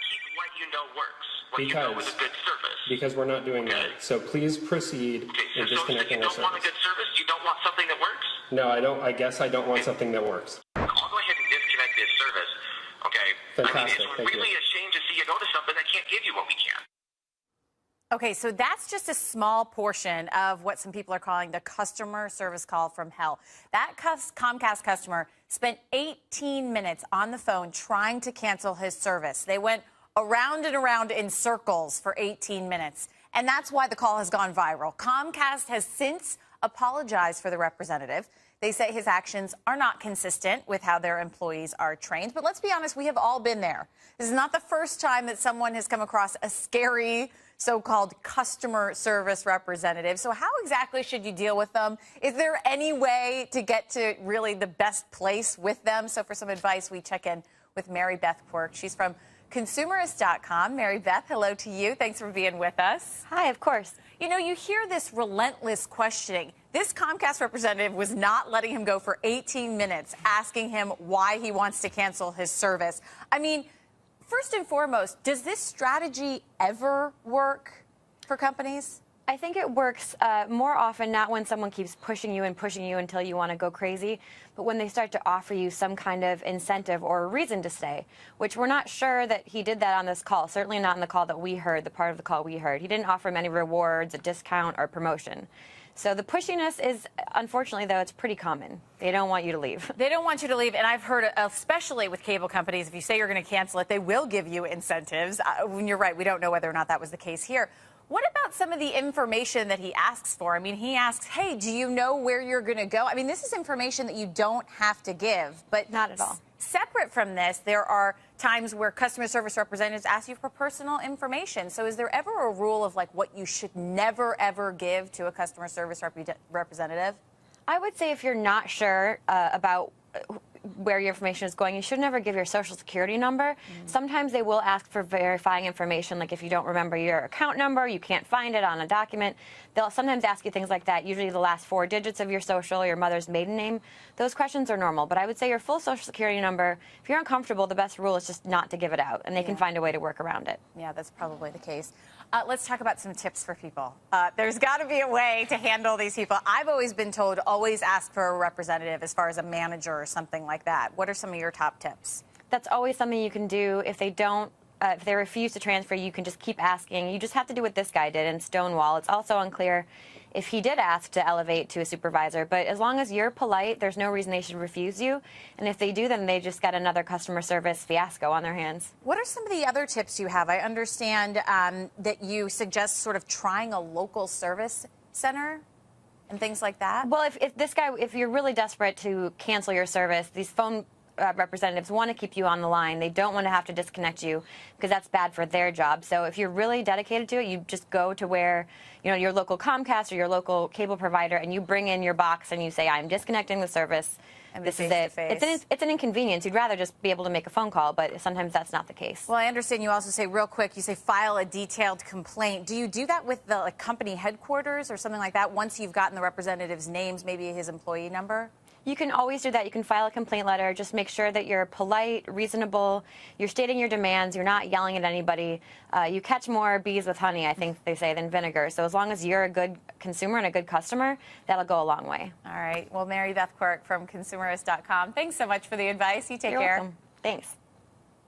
keep what you know works, what you know is a good service. Because we're not doing that. So please proceed in disconnecting our service. You don't want a good service? You don't want something that works? No, I don't. I guess I don't want something that works. I'll go ahead and disconnect this service. Okay. Fantastic. I mean, it's really a shame to see you go to something that can't give you what we can. Okay, so that's just a small portion of what some people are calling the customer service call from hell. That Comcast customer spent 18 minutes on the phone trying to cancel his service. They went around and around in circles for 18 minutes, and that's why the call has gone viral. Comcast has since apologized for the representative. They say his actions are not consistent with how their employees are trained. But let's be honest, we have all been there. This is not the first time that someone has come across a scary so-called customer service representative. So how exactly should you deal with them? Is there any way to get to really the best place with them? So for some advice, we check in with Mary Beth Quirk. She's from Consumerist.com. Mary Beth, hello to you. Thanks for being with us. Hi, of course. You know, you hear this relentless questioning. This Comcast representative was not letting him go for 18 minutes, asking him why he wants to cancel his service. I mean, first and foremost, does this strategy ever work for companies? I think it works more often not when someone keeps pushing you until you want to go crazy, but when they start to offer you some kind of incentive or reason to stay, which we're not sure that he did that on this call, certainly not in the call that we heard, the part of the call we heard. He didn't offer him any rewards, a discount, or promotion. So the pushiness is, unfortunately, though, it's pretty common. They don't want you to leave. They don't want you to leave, and I've heard, especially with cable companies, if you say you're going to cancel it, they will give you incentives. When you're right, we don't know whether or not that was the case here. What about some of the information that he asks for? I mean, he asks, hey, do you know where you're going to go? I mean, this is information that you don't have to give, but not at all. Separate from this, there are times where customer service representatives ask you for personal information. So is there ever a rule of like what you should never, ever give to a customer service representative? I would say if you're not sure about where your information is going, you should never give your social security number. Sometimes they will ask for verifying information, like if you don't remember your account number, you can't find it on a document. They'll sometimes ask you things like that, usually the last 4 digits of your social, your mother's maiden name. Those questions are normal, but I would say your full social security number, if you're uncomfortable, the best rule is just not to give it out, and they can find a way to work around it. Yeah, that's probably the case. Let's talk about some tips for people. There's got to be a way to handle these people. I've always been told always ask for a representative as far as a manager or something like that. What are some of your top tips? That's always something you can do. If they don't, if they refuse to transfer, you can just keep asking. You just have to do what this guy did in Stonewall. It's also unclear if he did ask to elevate to a supervisor, but as long as you're polite, there's no reason they should refuse you. And if they do, then they just got another customer service fiasco on their hands. What are some of the other tips you have? I understand that you suggest sort of trying a local service center and things like that. Well, if you're really desperate to cancel your service, these phone representatives want to keep you on the line. They don't want to have to disconnect you because that's bad for their job. So if you're really dedicated to it, you just go to where, you know, your local Comcast or your local cable provider, and you bring in your box and you say, I'm disconnecting the service. And this is it. It's an inconvenience. You'd rather just be able to make a phone call, but sometimes that's not the case. Well, I understand you also say real quick, you say file a detailed complaint. Do you do that with the company headquarters or something like that once you've gotten the representative's names, maybe his employee number? You can always do that. You can file a complaint letter. Just make sure that you're polite, reasonable, you're stating your demands, you're not yelling at anybody. You catch more bees with honey, I think they say, than vinegar. So as long as you're a good consumer and a good customer, that'll go a long way. All right. Well, Mary Beth Quirk from Consumerist.com, thanks so much for the advice. You take care. You're welcome. Thanks.